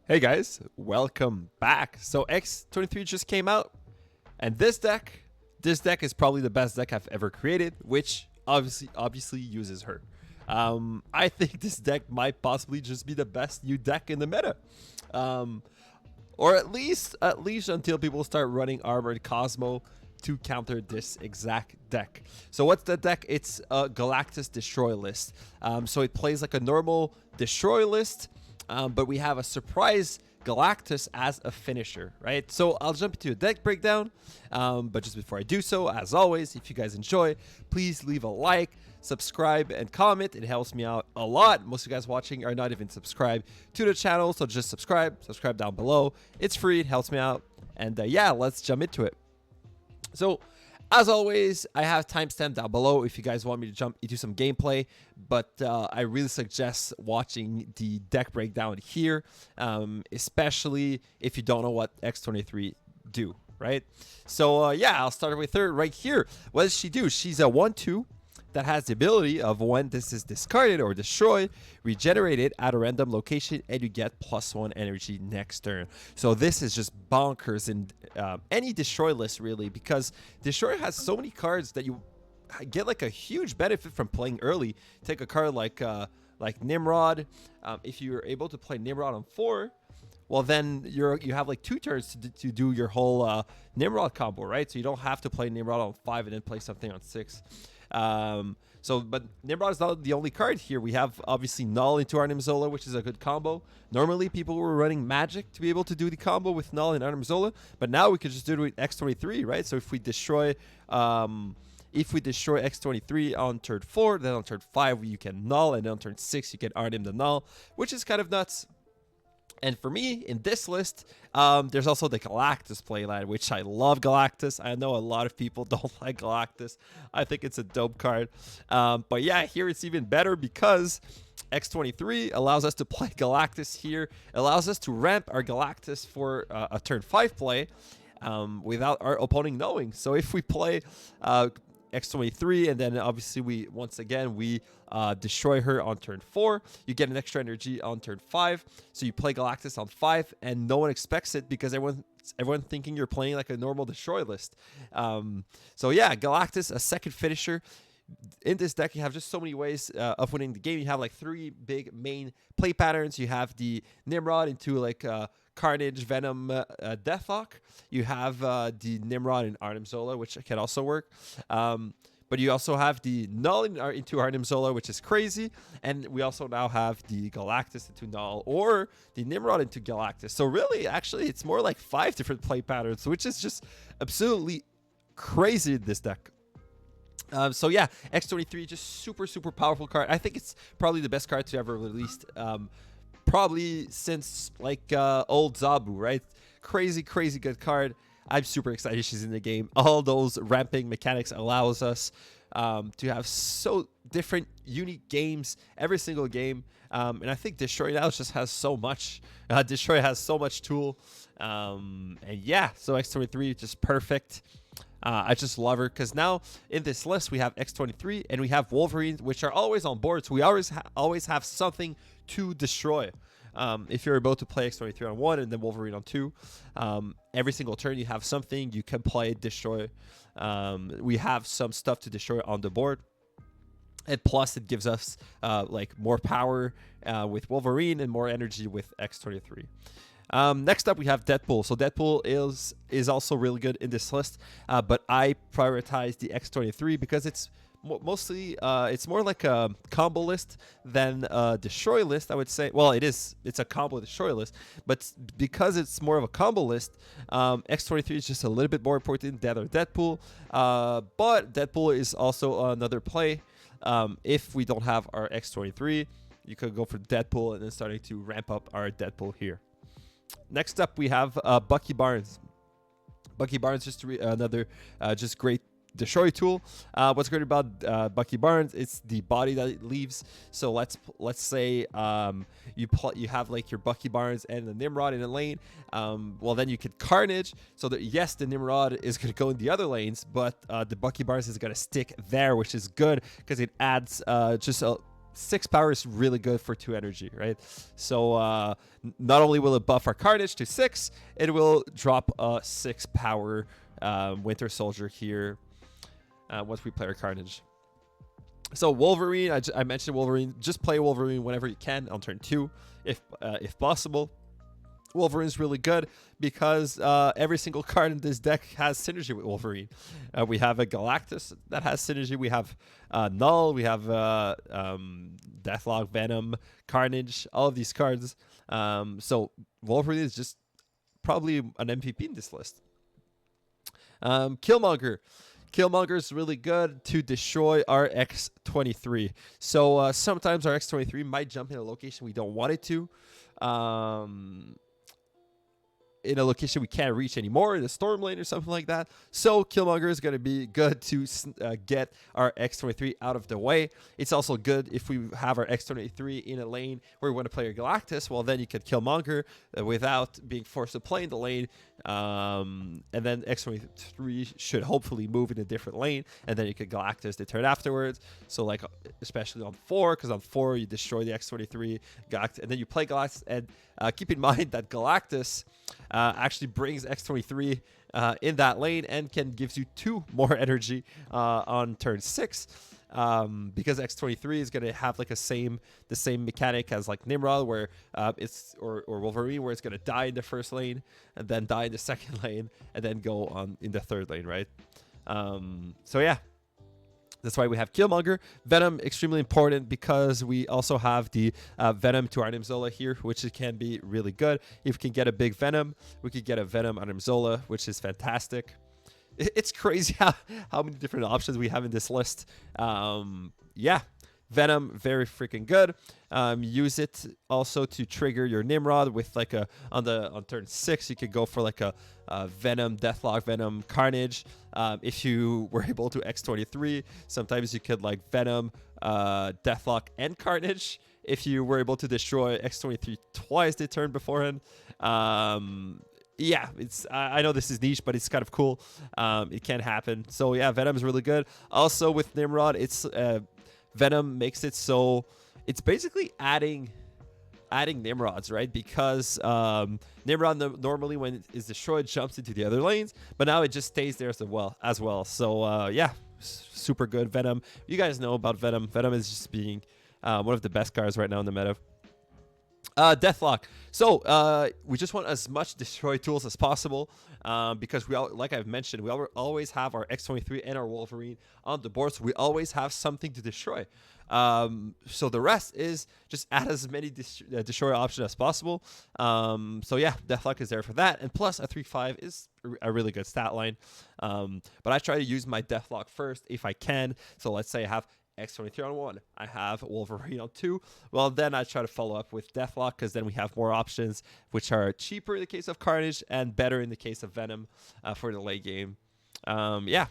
Hey guys, welcome back. So X-23 just came out, and this deck is probably the best deck I've ever created, which obviously uses her. I think this deck might possibly just be the best new deck in the meta, or at least until people start running Armored Cosmo to counter this exact deck. So what's the deck? It's a Galactus destroy list. So it plays like a normal destroy list. But we have a surprise Galactus as a finisher, right? So I'll jump into a deck breakdown. But just before I do so, as always, if you guys enjoy, please leave a like, subscribe, and comment. It helps me out a lot. Most of you guys watching are not even subscribed to the channel, so just subscribe down below. It's free, it helps me out. And yeah, let's jump into it. So as always, I have timestamp down below if you guys want me to jump into some gameplay, but I really suggest watching the deck breakdown here, especially if you don't know what X-23 do, right? So yeah, I'll start with her right here. What does she do? She's a 1/2 that has the ability of when this is discarded or destroyed, regenerate it at a random location, and you get +1 energy next turn. So this is just bonkers in any destroy list, really, because destroy has so many cards that you get like a huge benefit from playing early. Take a card like Nimrod. If you're able to play Nimrod on 4, well, then you have like 2 turns to do your whole Nimrod combo, right? So you don't have to play Nimrod on 5 and then play something on 6. But Nimrod is not the only card here. We have obviously Null into Arnim Zola, which is a good combo. Normally people were running Magic to be able to do the combo with Null and Arnim Zola, but now we could just do it with X-23, right? So if we destroy X-23 on turn 4, then on turn 5 you can Null, and then on turn 6 you can Arnim the Null, which is kind of nuts. And for me, in this list, there's also the Galactus playline, which I love Galactus. I know a lot of people don't like Galactus. I think it's a dope card. But yeah, here it's even better because X-23 allows us to play Galactus here. It allows us to ramp our Galactus for a turn 5 play without our opponent knowing. So if we play X-23 and then obviously we destroy her on turn 4, you get an extra energy on turn 5. So you play Galactus on 5 and no one expects it because everyone thinking you're playing like a normal destroy list. So yeah, Galactus, a second finisher. In this deck, you have just so many ways of winning the game. You have like 3 big main play patterns. You have the Nimrod into like Carnage, Venom, Deathhawk. You have the Nimrod in Arnim Zola, which can also work. But you also have the Null into Arnim Zola, which is crazy. And we also now have the Galactus into Null or the Nimrod into Galactus. So really, actually, it's more like 5 different play patterns, which is just absolutely crazy in this deck. So yeah, X-23, just super powerful card. I think it's probably the best card to ever released, probably since like old Zabu, right? Crazy good card. I'm super excited she's in the game. All those ramping mechanics allows us to have so different unique games every single game, and I think Destroy now just has so much. Destroy has so much tool, and yeah, so X-23 just perfect. I just love her because now in this list we have X-23 and we have Wolverine, which are always on board. So we always have something to destroy. If you're able to play X-23 on 1 and then Wolverine on 2, every single turn you have something you can play, destroy. We have some stuff to destroy on the board. And plus it gives us like more power with Wolverine and more energy with X-23. Next up we have Deadpool. So Deadpool is also really good in this list, but I prioritize the X-23 because it's mostly it's more like a combo list than a destroy list, I would say. Well, it's a combo destroy list, but because it's more of a combo list, X-23 is just a little bit more important than Deadpool. But Deadpool is also another play. If we don't have our X-23, you could go for Deadpool and then starting to ramp up our Deadpool here. Next up, we have Bucky Barnes. Bucky Barnes, just another just great destroy tool. What's great about Bucky Barnes? It's the body that it leaves. So let's say you have like your Bucky Barnes and the Nimrod in a lane. Well, then you could Carnage. So that yes, the Nimrod is going to go in the other lanes, but the Bucky Barnes is going to stick there, which is good because it adds just a 6 power is really good for 2 energy, right? So not only will it buff our Carnage to 6, it will drop a 6 power Winter Soldier here once we play our Carnage. So Wolverine, I mentioned Wolverine. Just play Wolverine whenever you can on turn 2, if possible. Wolverine's really good because every single card in this deck has synergy with Wolverine. We have a Galactus that has synergy. We have Null. We have Deathlock, Venom, Carnage, all of these cards. So Wolverine is just probably an MVP in this list. Killmonger. Killmonger is really good to destroy our X-23. So sometimes our X-23 might jump in a location we don't want it to. In a location we can't reach anymore, in a storm lane or something like that. So Killmonger is going to be good to get our X-23 out of the way. It's also good if we have our X-23 in a lane where we want to play a Galactus. Well, then you could Killmonger without being forced to play in the lane. And then X-23 should hopefully move in a different lane. And then you could Galactus the turn afterwards. So like, especially on 4, because on 4 you destroy the X-23, Galactus, and then you play Galactus. And keep in mind that Galactus actually brings X-23 in that lane and can gives you 2 more energy on turn 6, because X-23 is gonna have like the same mechanic as like Nimrod, where or Wolverine, where it's gonna die in the first lane and then die in the second lane and then go on in the third lane, right? So yeah. That's why we have Killmonger. Venom, extremely important because we also have the Venom to Arnim Zola here, which can be really good. If we can get a big Venom, we could get a Venom Arnim Zola, which is fantastic. It's crazy how many different options we have in this list. Yeah. Venom, very freaking good. Use it also to trigger your Nimrod with like on turn 6, you could go for like a Venom, Deathlock, Venom, Carnage. If you were able to X-23, sometimes you could like Venom, Deathlock, and Carnage. If you were able to destroy X-23 twice the turn beforehand. Yeah, I know this is niche, but it's kind of cool. It can happen. So yeah, Venom is really good. Also with Nimrod, it's Venom makes it so it's basically adding Nimrods, right? Because Nimrod normally when it is destroyed jumps into the other lanes, but now it just stays there as well. So yeah, super good Venom. You guys know about Venom. Venom is just being one of the best cards right now in the meta. Deathlock. So we just want as much destroy tools as possible because like I've mentioned, we always have our X-23 and our Wolverine on the board, so we always have something to destroy. So the rest is just add as many destroy options as possible. So yeah, Deathlock is there for that, and plus a 3/5 is a really good stat line. But I try to use my Deathlock first if I can. So let's say I have X-23 on 1, I have Wolverine on 2. Well, then I try to follow up with Deathlock because then we have more options, which are cheaper in the case of Carnage and better in the case of Venom for the late game. Yeah.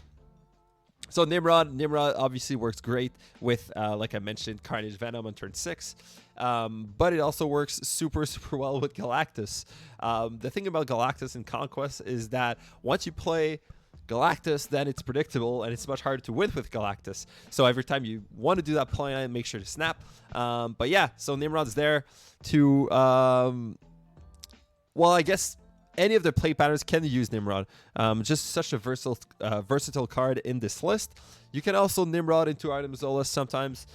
So Nimrod obviously works great with, like I mentioned, Carnage, Venom on turn 6. But it also works super well with Galactus. The thing about Galactus in Conquest is that once you play Galactus, then it's predictable and it's much harder to win with Galactus. So every time you want to do that plan, make sure to snap. But yeah, so Nimrod's there to, well, I guess any of the play patterns can use Nimrod. Just such a versatile card in this list. You can also Nimrod into Arnim Zola sometimes.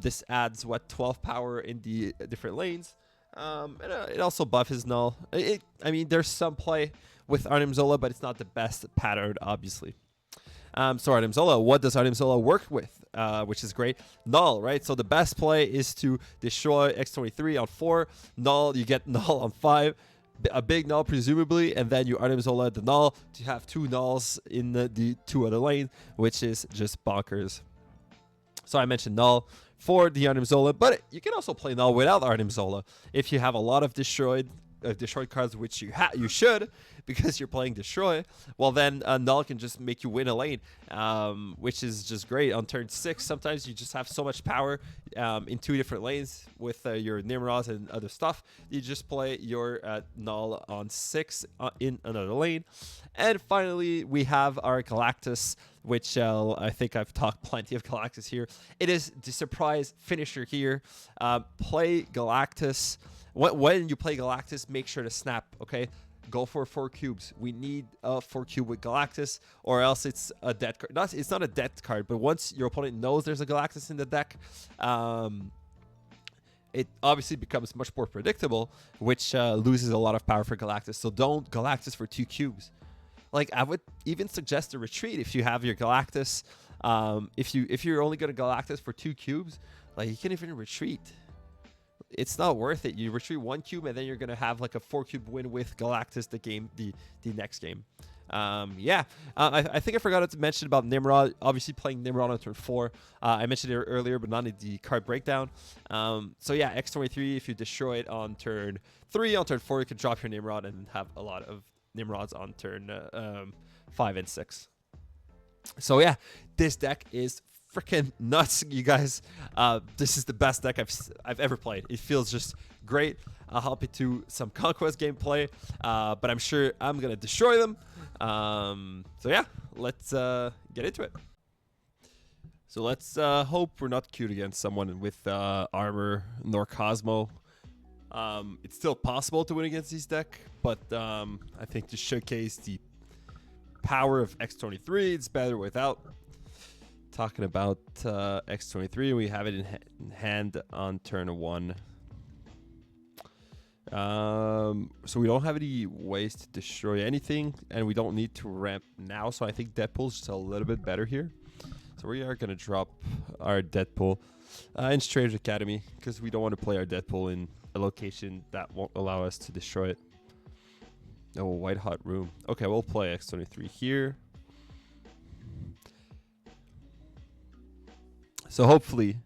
This adds 12 power in the different lanes. And it also buffs his Null. I mean, there's some play with Arnim Zola, but it's not the best pattern, obviously. So Arnim Zola, what does Arnim Zola work with? Which is great. Null, right? So the best play is to destroy X-23 on 4. Null, you get Null on 5. A big Null, presumably, and then you Arnim Zola the Null to have 2 Nulls in the 2 other lanes, which is just bonkers. So I mentioned Null for the Arnim Zola, but you can also play Null without Arnim Zola. If you have a lot of destroyed destroy cards, which you should, because you're playing destroy, well then null can just make you win a lane, which is just great. On turn 6, sometimes you just have so much power in 2 different lanes with your Nimrods and other stuff. You just play your null on 6 in another lane. And finally, we have our Galactus, which I think I've talked plenty of Galactus here. It is the surprise finisher here. Play Galactus. When you play Galactus, make sure to snap, okay? Go for 4 cubes. We need a 4 cube with Galactus, or else it's a dead card. It's not a dead card, but once your opponent knows there's a Galactus in the deck, it obviously becomes much more predictable, which loses a lot of power for Galactus. So don't Galactus for 2 cubes. Like, I would even suggest a retreat if you have your Galactus. If you're only going to Galactus for 2 cubes, like, you can't even retreat. It's not worth it. You retreat 1 cube, and then you're going to have like a 4 cube win with Galactus the next game. I think I forgot to mention about Nimrod. Obviously, playing Nimrod on turn 4. I mentioned it earlier, but not in the card breakdown. So yeah, X-23, if you destroy it on turn 3, on turn 4, you can drop your Nimrod and have a lot of Nimrods on turn 5 and 6. So yeah, this deck is freaking nuts, you guys. This is the best deck I've ever played. It feels just great. I'll help you to some Conquest gameplay, but I'm sure I'm gonna destroy them. So yeah, let's get into it. So let's hope we're not queued against someone with armor nor Cosmo. It's still possible to win against this deck, but I think to showcase the power of X-23, it's better without. Talking about X-23, we have it in hand on turn 1. So we don't have any ways to destroy anything, and we don't need to ramp now, so I think Deadpool's just a little bit better here. So we are going to drop our Deadpool in Strange Academy, because we don't want to play our Deadpool in a location that won't allow us to destroy it. Oh, White Hot Room. Okay, we'll play X-23 here. So hopefully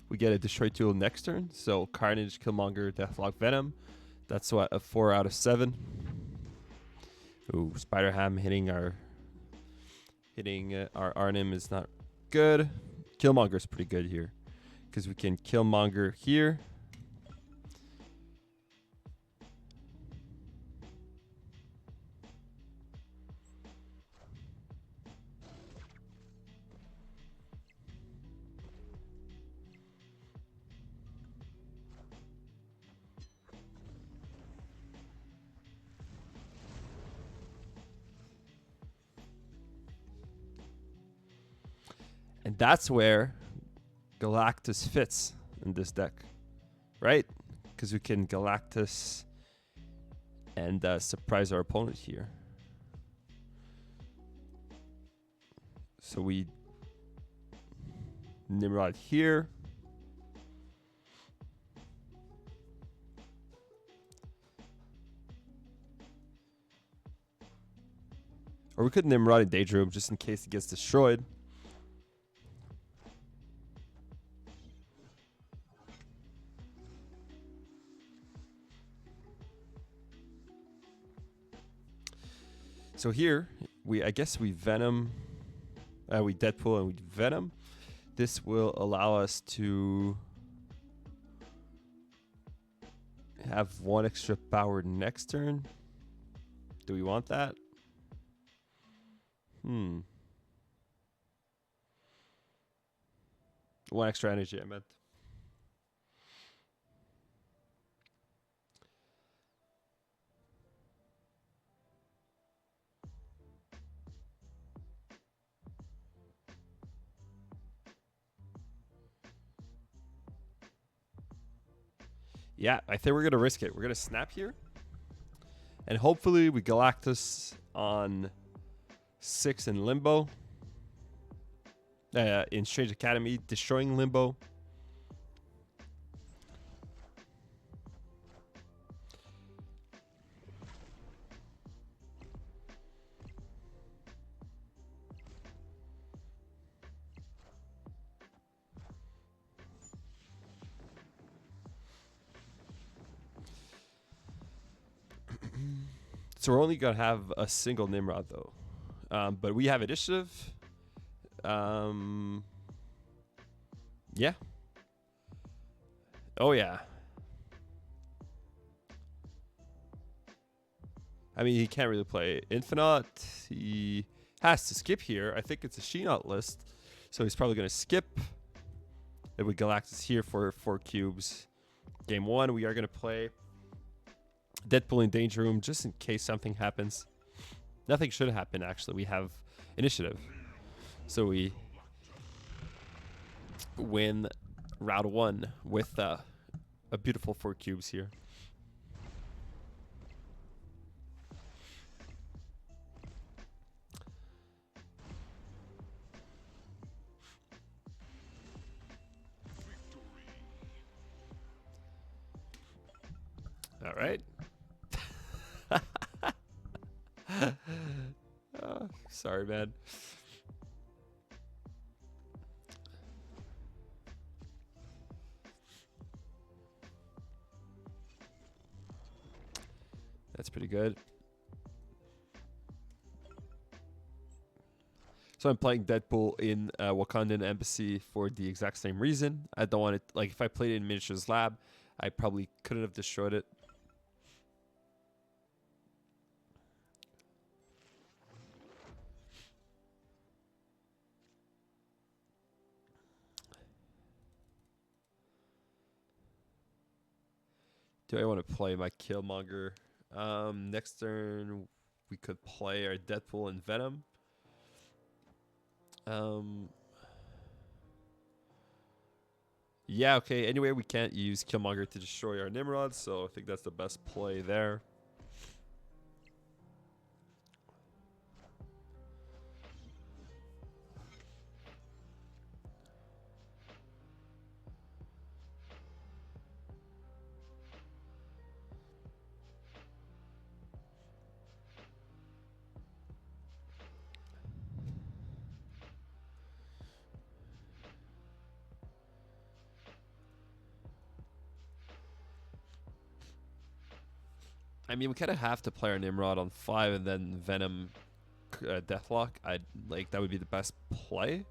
we get a Destroy tool next turn. So Carnage, Killmonger, Deathlock, Venom. That's what, a 4 out of 7. Ooh, Spider-Ham hitting our Arnim is not good. Killmonger is pretty good here, because we can Killmonger here. And that's where Galactus fits in this deck, right? Because we can Galactus and surprise our opponent here. So we Nimrod here. Or we could Nimrod in Daydream just in case it gets destroyed. So here, I guess we Venom, we Deadpool and we Venom. This will allow us to have 1 extra power next turn. Do we want that? 1 extra energy, I meant. Yeah, I think we're going to risk it. We're going to snap here. And hopefully we Galactus on 6 in Limbo. In Strange Academy, destroying Limbo. So we're only gonna have a single Nimrod though, but we have initiative. Yeah. Oh yeah. I mean, he can't really play Infinite. He has to skip here. I think it's a She-Not list, so he's probably gonna skip. Then we Galactus here for 4 cubes. Game 1, we are gonna play Deadpool in Danger Room just in case something happens. Nothing should happen actually. We have initiative, so we win round 1 with a beautiful 4 cubes here. All right. Sorry, man. That's pretty good. So I'm playing Deadpool in Wakandan Embassy for the exact same reason. I don't want it, like, if I played it in Miniatures Lab, I probably couldn't have destroyed it. Do I want to play my Killmonger? Next turn, we could play our Deadpool and Venom. Yeah, okay. Anyway, we can't use Killmonger to destroy our Nimrod, so I think that's the best play there. I mean, we kind of have to play our Nimrod on 5 and then Venom Deathlock. That would be the best play.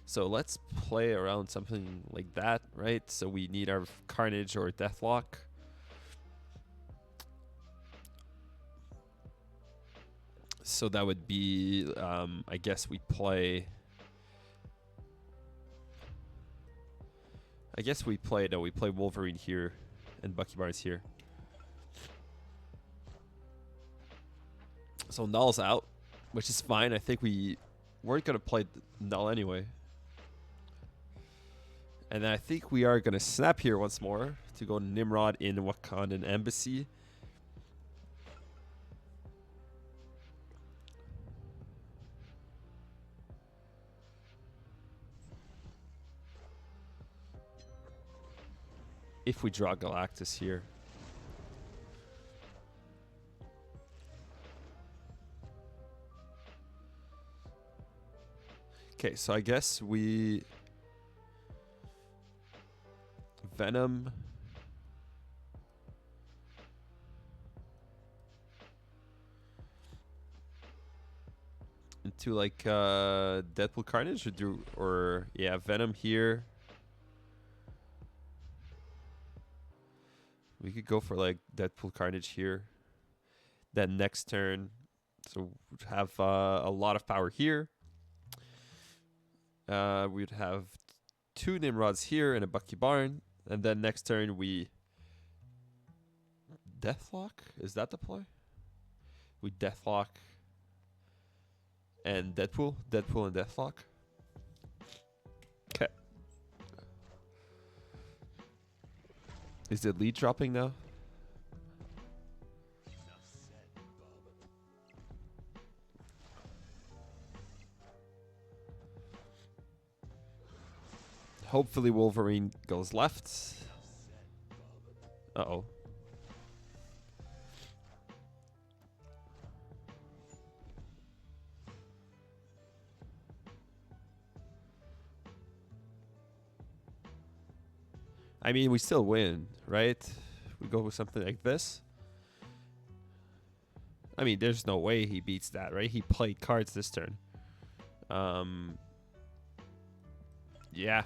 So let's play around something like that, right? So we need our Carnage or Deathlock. So that would be, I guess we play... we play Wolverine here and Bucky Barnes here. So Null's out, which is fine. I think we weren't going to play Null anyway. And then I think we are going to snap here once more to go Nimrod in Wakandan Embassy. If we draw Galactus here. Okay, so I guess we Venom into like Deadpool Carnage or yeah, Venom here. We could go for like Deadpool Carnage here. Then next turn, so we'd have a lot of power here. We'd have 2 Nimrods here and a Bucky Barn. And then next turn we... Deathlock? Is that the play? We Deathlock and Deadpool. Deadpool and Deathlock. Okay. Is the lead dropping now? Hopefully Wolverine goes left. Uh-oh. I mean, we still win, right? We go with something like this. I mean, there's no way he beats that, right? He played cards this turn. Yeah.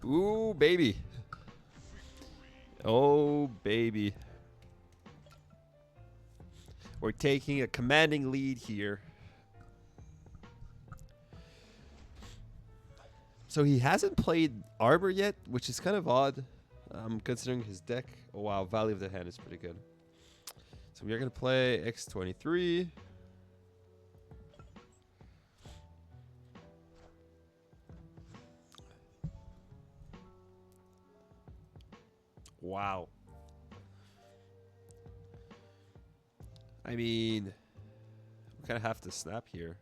Ooh, baby. Oh, baby. We're taking a commanding lead here. So he hasn't played Arbor yet, which is kind of odd, considering his deck. Oh, wow. Value of the hand is pretty good. So we are going to play X-23. Wow. I mean, we kind of have to snap here.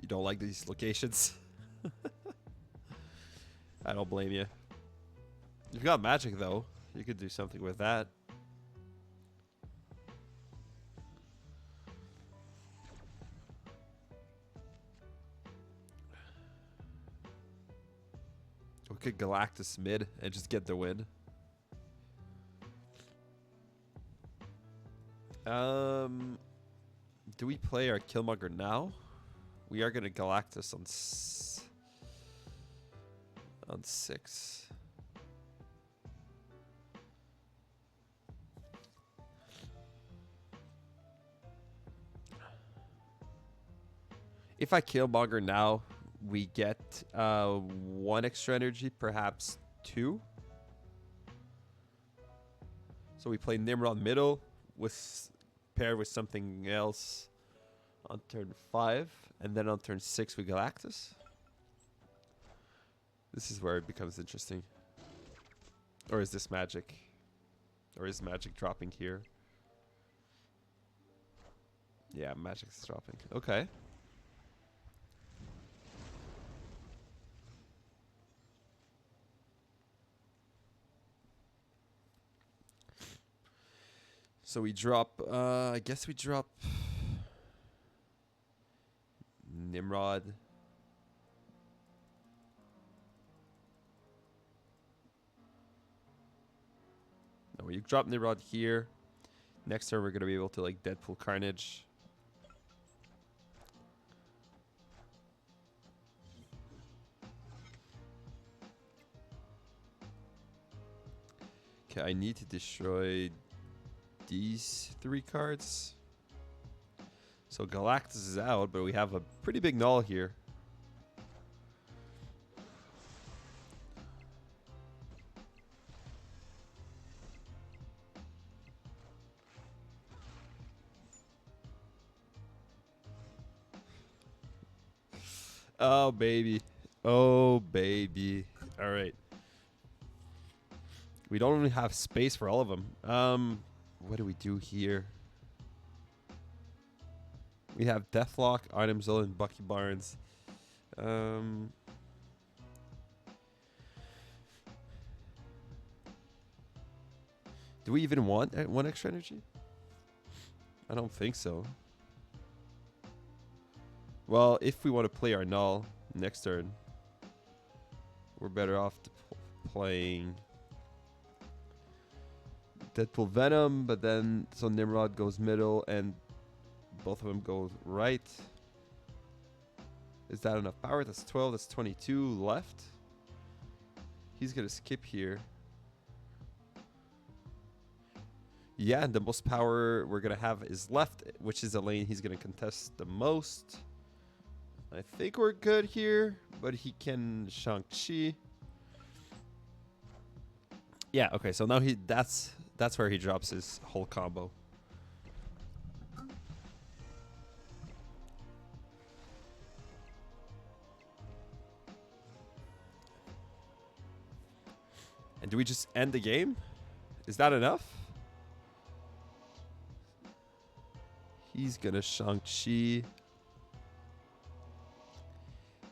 You don't like these locations? I don't blame you. You've got magic, though. You could do something with that. We could Galactus mid and just get the win. Do we play our Killmonger now? We are going to Galactus on 6. If I Killmonger now, we get 1 extra energy, perhaps 2. So we play Nimrod middle with paired with something else on turn 5, and then on turn 6 we Galactus. This is where it becomes interesting. Or is this magic? Or is magic dropping here? Yeah, magic's dropping. Okay. So we drop, I guess we drop Nimrod. No, we drop Nimrod here. Next turn we're going to be able to like Deadpool Carnage. Okay, I need to destroy these 3 cards. So Galactus is out, but we have a pretty big null here. Oh, baby. Oh, baby. All right. We don't really have space for all of them. What do we do here? We have Deathlock, Item Zone, and Bucky Barnes. Do we even want 1 extra energy? I don't think so. Well, if we want to play our null next turn, we're better off playing Deadpool Venom, but then so Nimrod goes middle and both of them go right. Is that enough power? That's 12. That's 22 left. He's going to skip here. Yeah, and the most power we're going to have is left, which is a lane he's going to contest the most. I think we're good here, but he can Shang-Chi. Yeah, okay, so now that's where he drops his whole combo. And do we just end the game? Is that enough? He's gonna Shang-Chi.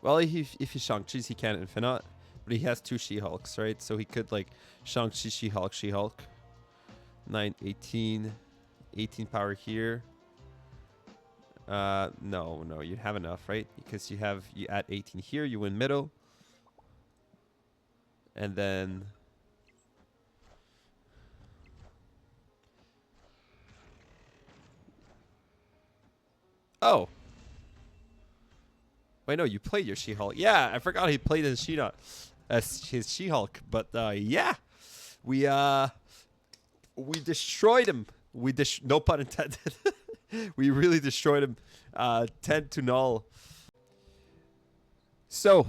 Well, if he Shang-Chi's, he can't Infinite, but he has 2 She-Hulks, right? So he could like Shang-Chi, She-Hulk, She-Hulk. 9, 18, 18 power here. No, you have enough, right? Because you add 18 here, you win middle. And then oh. Wait, no, you played your She-Hulk. Yeah, I forgot he played his She-Hulk. But yeah. We destroyed him. No pun intended. We really destroyed him. 10 to 0. So,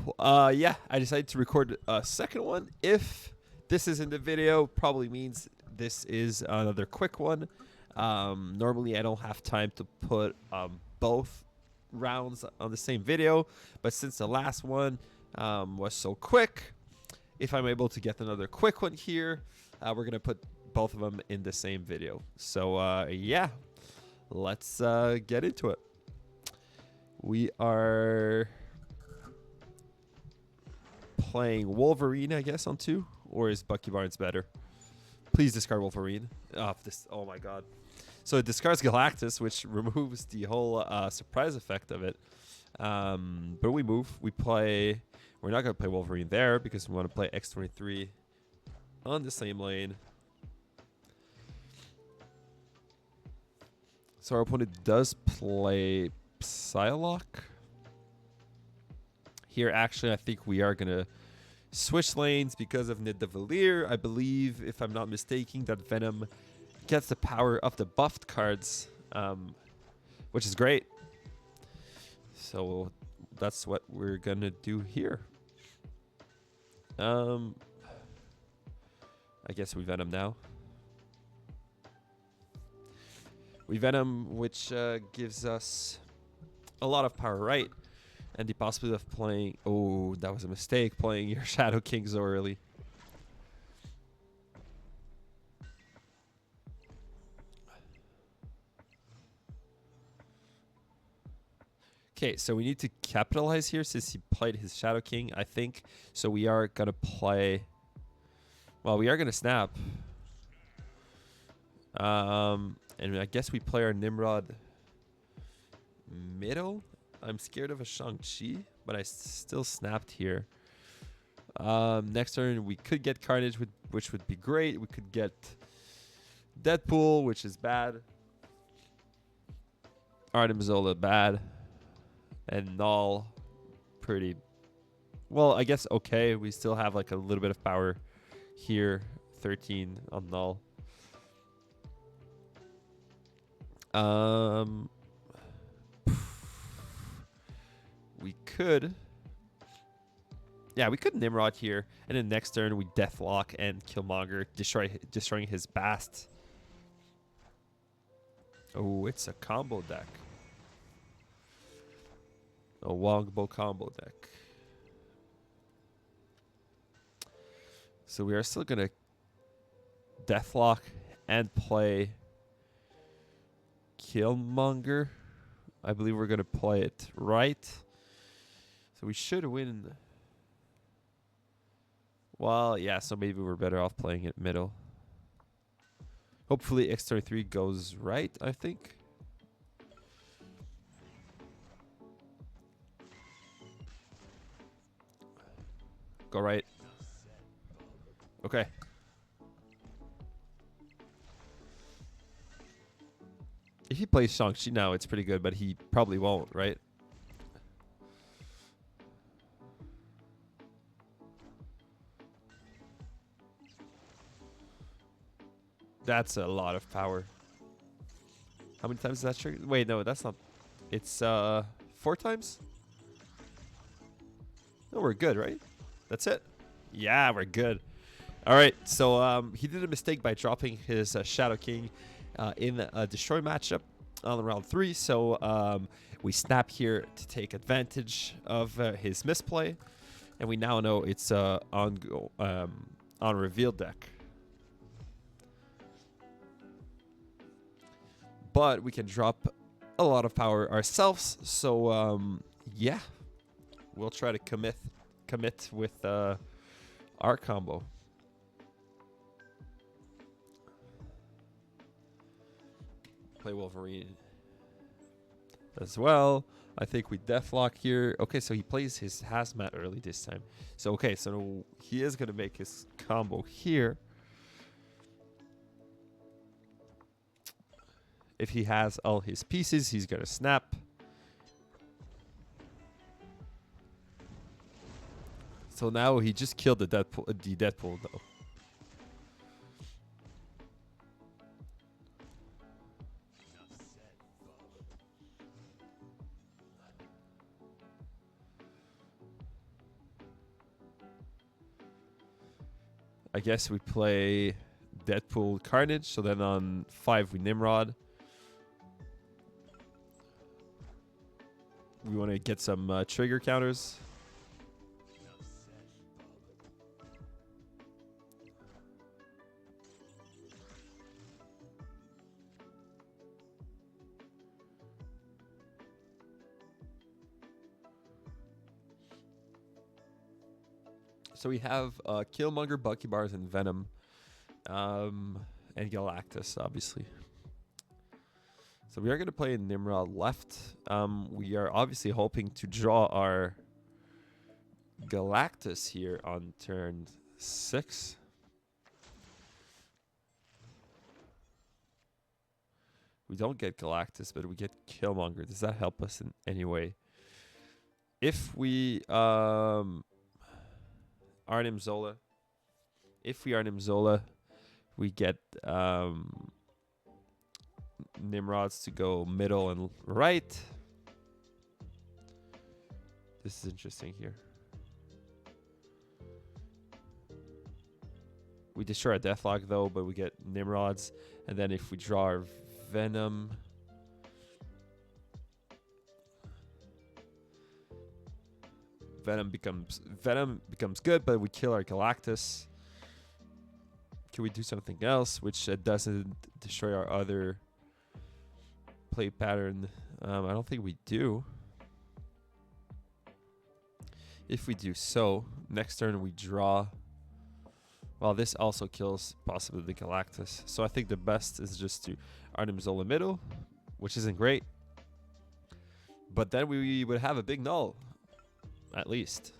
yeah, I decided to record a second one. If this is in the video, probably means this is another quick one. Normally, I don't have time to put both rounds on the same video, but since the last one was so quick, if I'm able to get another quick one here, we're going to put both of them in the same video. So, yeah, let's get into it. We are playing Wolverine, I guess, on 2, or is Bucky Barnes better? Please discard Wolverine. Oh my god. So it discards Galactus, which removes the whole surprise effect of it. But we move. We're not going to play Wolverine there because we want to play X-23 on the same lane. So our opponent does play Psylocke. Here, actually, I think we are going to switch lanes because of Nidavellir. I believe, if I'm not mistaken, that Venom gets the power of the buffed cards, which is great. So that's what we're going to do here. I guess we Venom now. We Venom, which gives us a lot of power, right? And the possibility of playing... Oh, that was a mistake, playing your Shadow King so early. Okay, so we need to capitalize here since he played his Shadow King, I think. So we are going to play... Well, we are going to snap. And I guess we play our Nimrod middle. I'm scared of a Shang-Chi, but I still snapped here. Next turn, we could get Carnage, which would be great. We could get Deadpool, which is bad. Artem Zola, bad. And Null, pretty... Well, I guess okay. We still have like a little bit of power here. 13 on Null. We could... Yeah, we could Nimrod here. And then next turn, we Deathlock and Killmonger, destroying his Bast. Oh, it's a combo deck. A Wongbo combo deck. So we are still going to Deathlock and play Killmonger. I believe we're going to play it right. So we should win. Well, yeah, so maybe we're better off playing it middle. Hopefully X-23 goes right, I think. Go right. Okay. If he plays Shang-Chi now, it's pretty good, but he probably won't, right? That's a lot of power. How many times is that triggered? Wait, no, that's not... It's 4 times? No, we're good, right? That's it. Yeah, we're good. All right, so he did a mistake by dropping his Shadow King in a Destroy matchup on round 3. So we snap here to take advantage of his misplay. And we now know it's on reveal deck. But we can drop a lot of power ourselves. So, yeah. we'll try to commit with our combo. Play Wolverine as well. I think we Deathlock here. Okay, so he plays his Hazmat early this time. So, okay, so he is going to make his combo here. If he has all his pieces, he's going to snap. So now he just killed the Deadpool though. I guess we play Deadpool Carnage. So then on 5 we Nimrod. We want to get some trigger counters. So we have Killmonger, Bucky Bars, and Venom. And Galactus, obviously. So we are going to play Nimrod left. We are obviously hoping to draw our Galactus here on turn 6. We don't get Galactus, but we get Killmonger. Does that help us in any way? If we Arnim Zola. If we Arnim Zola, we get Nimrods to go middle and right. This is interesting here. We destroy our Deathlock though, but we get Nimrods. And then if we draw our Venom, Venom becomes good, but we kill our Galactus. Can we do something else which doesn't destroy our other play pattern? I don't think we do. If we do so, next turn we draw. Well, this also kills possibly the Galactus. So I think the best is just to Arnim Zola middle, which isn't great. But then we would have a big null, at least.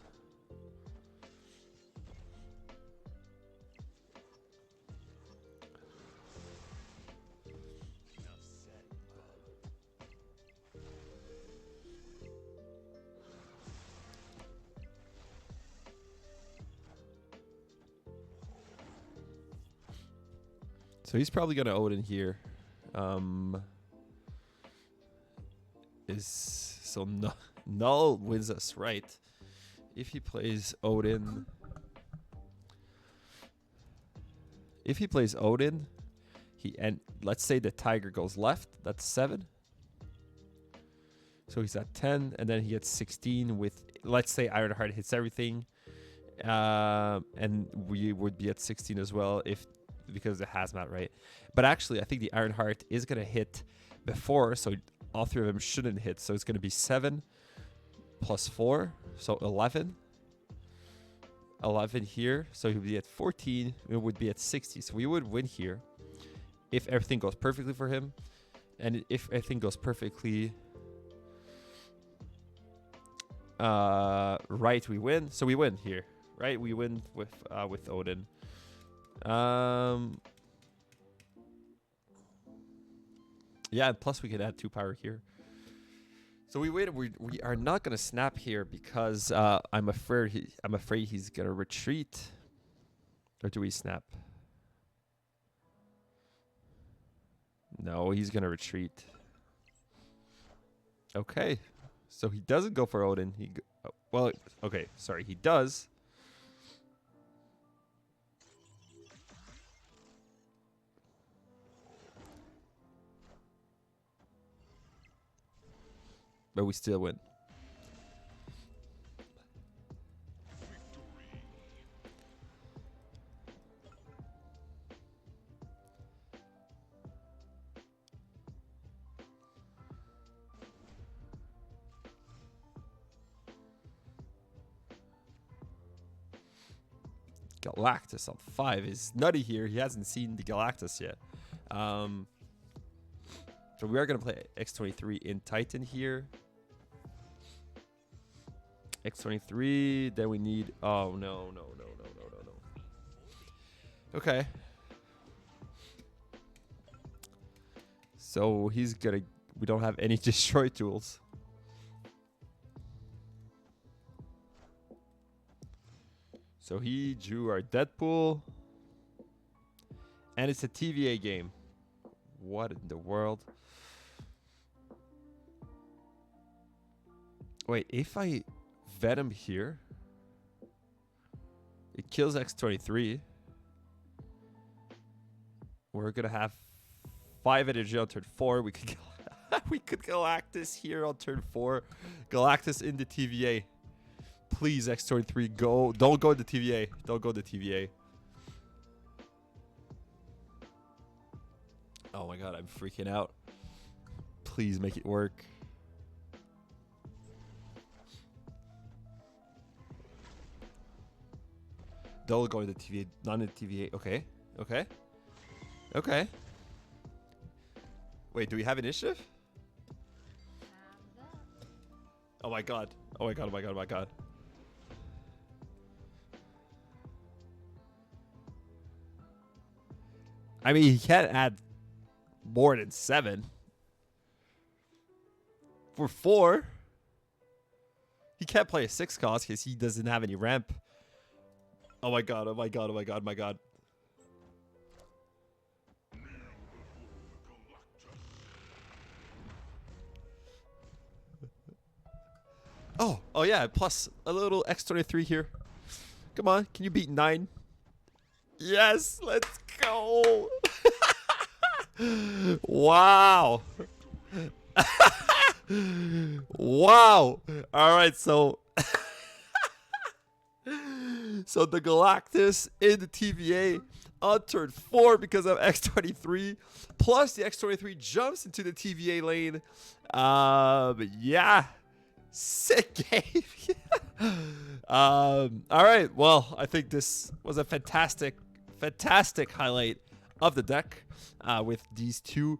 So he's probably going to Odin here. Null wins us, right? If he plays Odin. If he plays Odin, let's say the Tiger goes left, that's 7. So he's at 10, and then he gets 16 with, let's say Ironheart hits everything. And we would be at 16 as well because it Hazmat, right? But actually, I think the Ironheart is going to hit before, so all 3 of them shouldn't hit. So it's going to be 7 plus 4, so 11. 11 here, so he would be at 14. It would be at 60. So we would win here if everything goes perfectly for him. And if everything goes perfectly right, we win. So we win here, right? We win with Odin. Yeah, and plus we can add 2 power here. So we waited. We are not gonna snap here because I'm afraid he's gonna retreat. Or do we snap? No, he's gonna retreat. Okay, so he doesn't go for Odin. Well, okay, sorry, he does. But we still win. Galactus on 5 is nutty here. He hasn't seen the Galactus yet. So we are going to play X-23 in Titan here. X-23, then we need... Oh, no. Okay. So he's going to... We don't have any destroy tools. So he drew our Deadpool. And it's a TVA game. What in the world? Wait, if I Venom here, it kills X-23. We're gonna have 5 energy on turn 4. We could we could Galactus here on turn 4. Galactus in the TVA. Please, X-23, go. Don't go to TVA. Don't go to TVA. Oh my god, I'm freaking out. Please make it work. Don't go to TVA. Not in TVA. Okay. Okay. Okay. Wait, do we have initiative? Oh my god. Oh my god. Oh my god. Oh my god. I mean, he can't add more than 7. For 4, he can't play a 6 cost because he doesn't have any ramp. Oh my god, oh my god, oh my god, oh my god. Oh yeah, plus a little X-23 here. Come on, can you beat 9? Yes, let's go. Wow. Wow. All right, so so the Galactus in the TVA on turn 4 because of X-23. Plus the X-23 jumps into the TVA lane. Yeah. Sick game. All right. Well, I think this was a fantastic highlight of the deck with these 2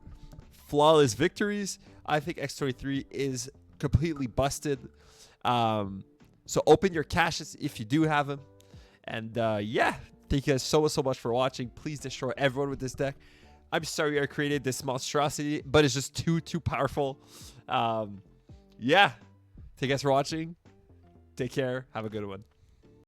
flawless victories. I think X-23 is completely busted. So open your caches if you do have them. And yeah, thank you guys so much for watching. Please destroy everyone with this deck. I'm sorry I created this monstrosity, but it's just too powerful. Yeah, thank you guys for watching. Take care. Have a good one.